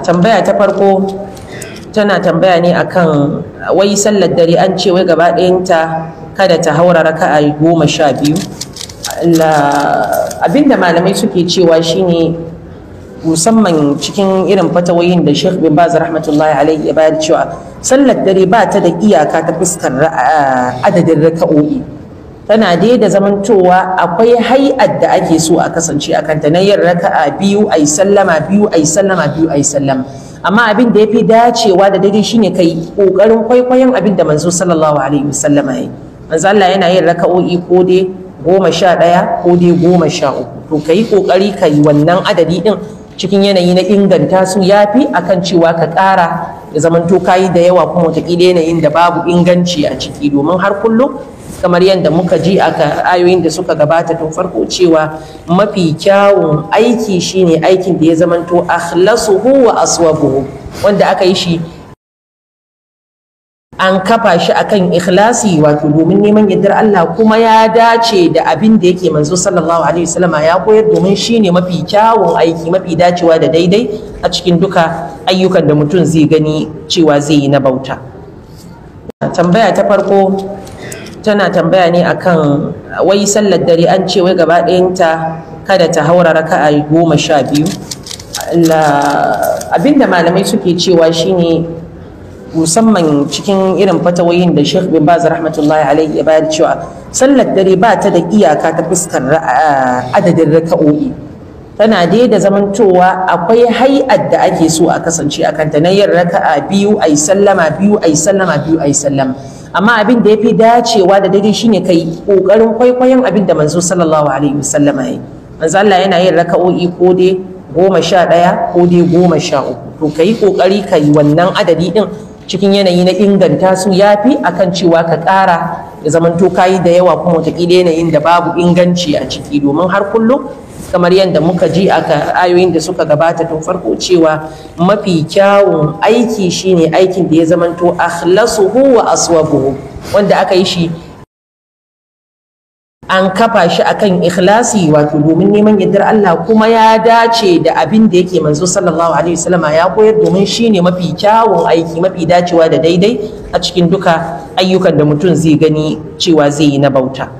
Tambaya ta farko tana tambaya ne akan wai sallar dare an ce wai gaba ɗayanta kada ta haura raka'a 12. Abinda malamai suke cewa shine musamman cikin irin fatawoyin da Sheikh bin Baz rahmatullahi alaihi ya bayar cewa sallar dare ba ta da iyaka ta fuskar adadin raka'o'i, tana dai da zamantowa akwai hay'ar da ake so a kasance a kanta na yin raka'a biyu ai sallama biyu ai sallama biyu ai sallama. Amma abin da yafi dacewa da daidai shine kai kokarin kwaikwayon abin da manzo sallallahu alaihi wasallama yayi. Manzo Allah yana yin raka'o'i ko dai 11 ko dai 13, to kai kokari kai wannan adadi din cikin yanayi na inganta su yafi akan cewa ka ƙara da zamanto kayi da yawa kuma wataƙila yanayin da babu inganci a ciki, domin har kullum kamar yadda muka ji a ayoyin da suka gabata tun farko cewa mafi kyawun aiki shine aikin da ya zamanto akhlasuhu wa aswabuhu, wanda aka yi shi an kafa shi akan ikhlasi, wato domin neman yardar Allah, kuma ya dace da abin da yake manzo sallallahu alaihi wasallam ya koyar, domin shine mafi kyawun aiki, mafi dacewa da daidai a cikin duka ayyukan da mutum zai gani cewa zai yi na bauta. Tambaya ta farko tana tambaya ne akan wai sallar dare an ce wai gaba ɗayanta kada ta haura raka'a 12. Abinda malamai suke cewa shine musamman cikin irin fatawoyin da Sheikh bin Baz rahmatullahi alaihi ya bayar cewa sallar dare ba ta da iyaka ta fuskar adadin raka'o'i, tana dai da zamantowa akwai hay'ar da ake so a kasance a kanta na yin raka'a biyu ai sallama biyu ai sallama biyu ai sallama. Amma abin da yafi dacewa da daidai shine kai kokarin kwaikwayon abin da manzo sallallahu alaihi wasallama yayi. Manzo Allah yana yin raka'o'i ko dai 11 ko dai 13, to kai kokari kai wannan adadi din cikin yanayi na inganta su yafi akan cewa ka ƙara da zamanto kayi da yawa kuma wataƙila yanayin da babu inganci a ciki, domin har kullum kamar yadda muka ji a ayoyin da suka gabata tun farko cewa mafi kyawun aiki shine aikin da ya zamanto akhlasuhu wa aswabuhu, wanda aka yi shi an kafa shi akan ikhlasi, wato domin neman yardar Allah, kuma ya dace da abin da yake manzo sallallahu alaihi wasallam ya koyar, domin shine mafi kyawun aiki, mafi dacewa da daidai a cikin duka ayyukan da mutum zai gani cewa zai yi na bauta.